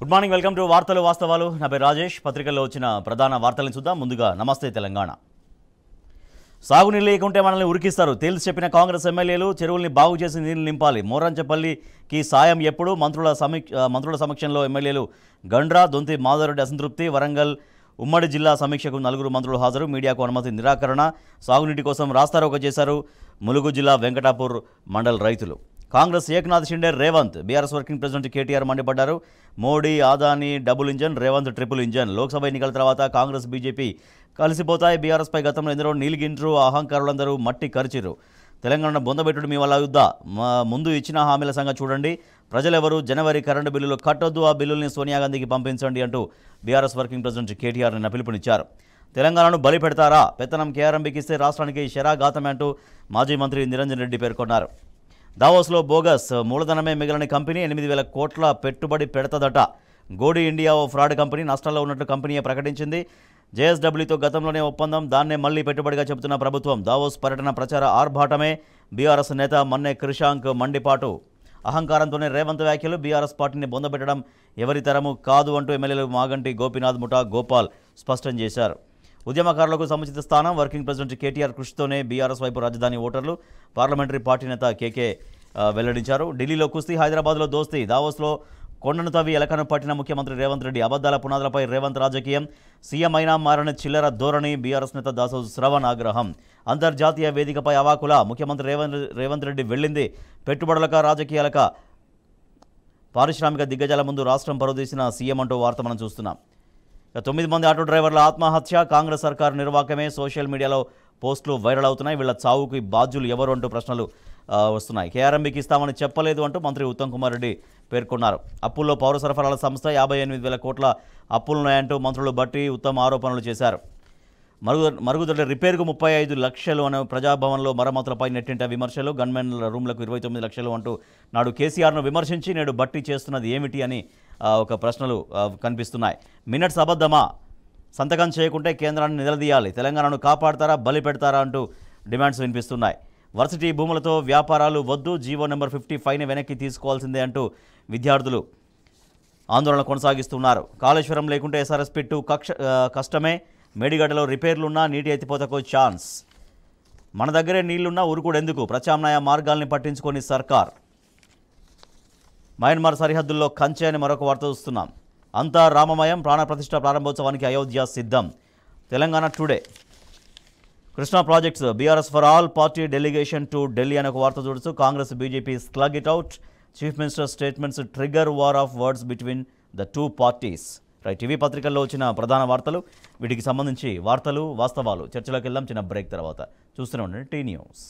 Good morning, welcome to వార్తలు వాస్తవాలు. నా పేరు రాజేష్. పత్రికల్లో వచ్చిన ప్రధాన వార్తలను చూద్దాం. ముందుగా నమస్తే తెలంగాణ. సాగునీళ్ళు లేకుంటే మనల్ని ఉరికిస్తారు. తేల్చి చెప్పిన కాంగ్రెస్ ఎమ్మెల్యేలు చెరువుల్ని బాగు చేసి నీళ్లు నింపాలి. మోరంచపల్లికి సాయం ఎప్పుడు? మంత్రుల సమక్షంలో ఎమ్మెల్యేలు గండ్రా, దొంతి మాధవరెడ్డి అసంతృప్తి. వరంగల్ ఉమ్మడి జిల్లా సమీక్షకు 4 మంత్రులు హాజరు. మీడియాకు అనుమతి నిరాకరణ. సాగునీటి కోసం రాస్తారోకో చేశారు ములుగు జిల్లా వెంకటాపూర్ మండల్ రైతులు. Congress Eknath Shinde Revanth. BRS working president KTR మండిపడ్డారు. Modi Adani double engine, Revanth triple engine. Lok Sabha ఎన్నికల తర్వాత కాంగ్రెస్ బీజేపీ కలిసిపోతాయి. బీఆర్ఎస్పై గతంలో ఎందరో నీలిగిండ్రు, అహంకారులందరూ మట్టి కరిచిరు. తెలంగాణ బొందబెట్టుడు మీ వల్ల యుద్ధ ముందు ఇచ్చిన హామీల సంగతి చూడండి. ప్రజలెవరు జనవరి కరెంటు బిల్లులు కట్టొద్దు, ఆ బిల్లుల్ని సోనియా గాంధీకి పంపించండి అంటూ బీఆర్ఎస్ వర్కింగ్ ప్రెసిడెంట్ కేటీఆర్ నిన్న పిలుపునిచ్చారు. తెలంగాణను బలి పెడతారా? పెత్తనం కేఆర్ఎంబీకి ఇస్తే రాష్ట్రానికి శరాఘాతమే అంటూ మాజీ మంత్రి నిరంజన్ రెడ్డి పేర్కొన్నారు. దావోస్లో బోగస్ మూలధనమే మిగిలిన కంపెనీ 8,000 కోట్ల పెట్టుబడి పెడతదట. గోడి ఇండియా ఓ ఫ్రాడ్ కంపెనీ, నష్టాల్లో ఉన్నట్టు కంపెనీయే ప్రకటించింది. జేఎస్డబ్ల్యూతో గతంలోనే ఒప్పందం, దాన్నే మళ్లీ పెట్టుబడిగా చెబుతున్న ప్రభుత్వం. దావోస్ పర్యటన ప్రచార ఆర్భాటమే. బీఆర్ఎస్ నేత మన్నె క్రిషాంక్ మండిపాటు. అహంకారంతోనే రేవంత్ వ్యాఖ్యలు. బీఆర్ఎస్ పార్టీని బొందబెట్టడం ఎవరి తరము కాదు అంటూ ఎమ్మెల్యేలు మాగంటి గోపీనాథ్, ముఠా గోపాల్ స్పష్టం చేశారు. ఉద్యమకారులకు సముచిత స్థానం. వర్కింగ్ ప్రెసిడెంట్ కేటీఆర్ కృషితోనే బీఆర్ఎస్ వైపు రాజధాని ఓటర్లు. పార్లమెంటరీ పార్టీ నేత కేకే వెల్లడించారు. ఢిల్లీలో కుస్తీ, హైదరాబాద్లో దోస్తీ. దావోస్లో కొండను తవ్వి ఎలకను పట్టిన ముఖ్యమంత్రి రేవంత్ రెడ్డి. అబద్దాల పునాదులపై రేవంత్ రాజకీయం. సీఎం అయినా మారని చిల్లర ధోరణి. బీఆర్ఎస్ నేత దాసోజు శ్రవణ్ ఆగ్రహం. అంతర్జాతీయ వేదికపై అవాకుల. ముఖ్యమంత్రి రేవంత్ రెడ్డి వెళ్ళింది పెట్టుబడులక, రాజకీయాలక? పారిశ్రామిక దిగ్గజాల ముందు రాష్ట్రం పరుదీసిన సీఎం అంటూ వార్త మనం చూస్తున్నాం. 9 మంది ఆటో డ్రైవర్ల ఆత్మహత్య. కాంగ్రెస్ సర్కారు నిర్వాకమే. సోషల్ మీడియాలో పోస్టులు వైరల్ అవుతున్నాయి. వీళ్ళ చావుకి బాధ్యులు ఎవరు అంటూ ప్రశ్నలు వస్తున్నాయి. కేఆర్ఎంబీకి ఇస్తామని చెప్పలేదు అంటూ మంత్రి ఉత్తమ్ కుమార్ రెడ్డి పేర్కొన్నారు. అప్పుల్లో పౌర సరఫరాల సంస్థ 58,000 కోట్ల అప్పులున్నాయంటూ మంత్రులు బట్టి ఉత్తమ్ ఆరోపణలు చేశారు. మరుగుదొడ్ల రిపేర్కు 35 లక్షలు అనే ప్రజాభవన్లో మరమ్మతులపై నెట్టింట విమర్శలు. గన్మెన్ల రూమ్లకు 29 లక్షలు అంటూ నాడు కేసీఆర్ను విమర్శించి నేడు బట్టి చేస్తున్నది ఏమిటి అని ఒక ప్రశ్నలు కనిపిస్తున్నాయి. మినిట్స్ అబద్ధమా? సంతకం చేయకుంటే కేంద్రాన్ని నిలదీయాలి. తెలంగాణను కాపాడతారా, బలి పెడతారా అంటూ డిమాండ్స్ వినిపిస్తున్నాయి. వర్సిటీ భూములతో వ్యాపారాలు వద్దు, జీవో నెంబర్ 55ని వెనక్కి తీసుకోవాల్సిందే అంటూ విద్యార్థులు ఆందోళన కొనసాగిస్తున్నారు. కాళేశ్వరం లేకుంటే ఎస్ఆర్ఎస్ పెట్టు కష్టమే. మేడిగడ్డలో రిపేర్లున్నా నీటి ఎత్తిపోతకు ఛాన్స్. మన దగ్గరే నీళ్లున్నా ఉరుకుడెందుకు? ప్రత్యామ్నాయ మార్గాల్ని పట్టించుకొని సర్కార్. మయన్మార్ సరిహద్దుల్లో కంచె అని మరొక వార్త చూస్తున్నాం. అంతా రామమయం. ప్రాణప్రతిష్ఠ ప్రారంభోత్సవానికి అయోధ్య సిద్ధం. Telangana today. Krishna projects. BRS for all party delegation to Delhi అనే ఒక వార్త చూడొచ్చు. Congress BJP slug it out. Chief minister statements trigger war of words between the 2 parties. Right, TV పత్రికల్లో వచ్చిన ప్రధాన వార్తలు. వీటికి సంబంధించి వార్తలు వాస్తవాలు చర్చలోకి వెళ్దాం చిన్న బ్రేక్ తర్వాత. చూస్తూనే ఉండండి టీ న్యూస్.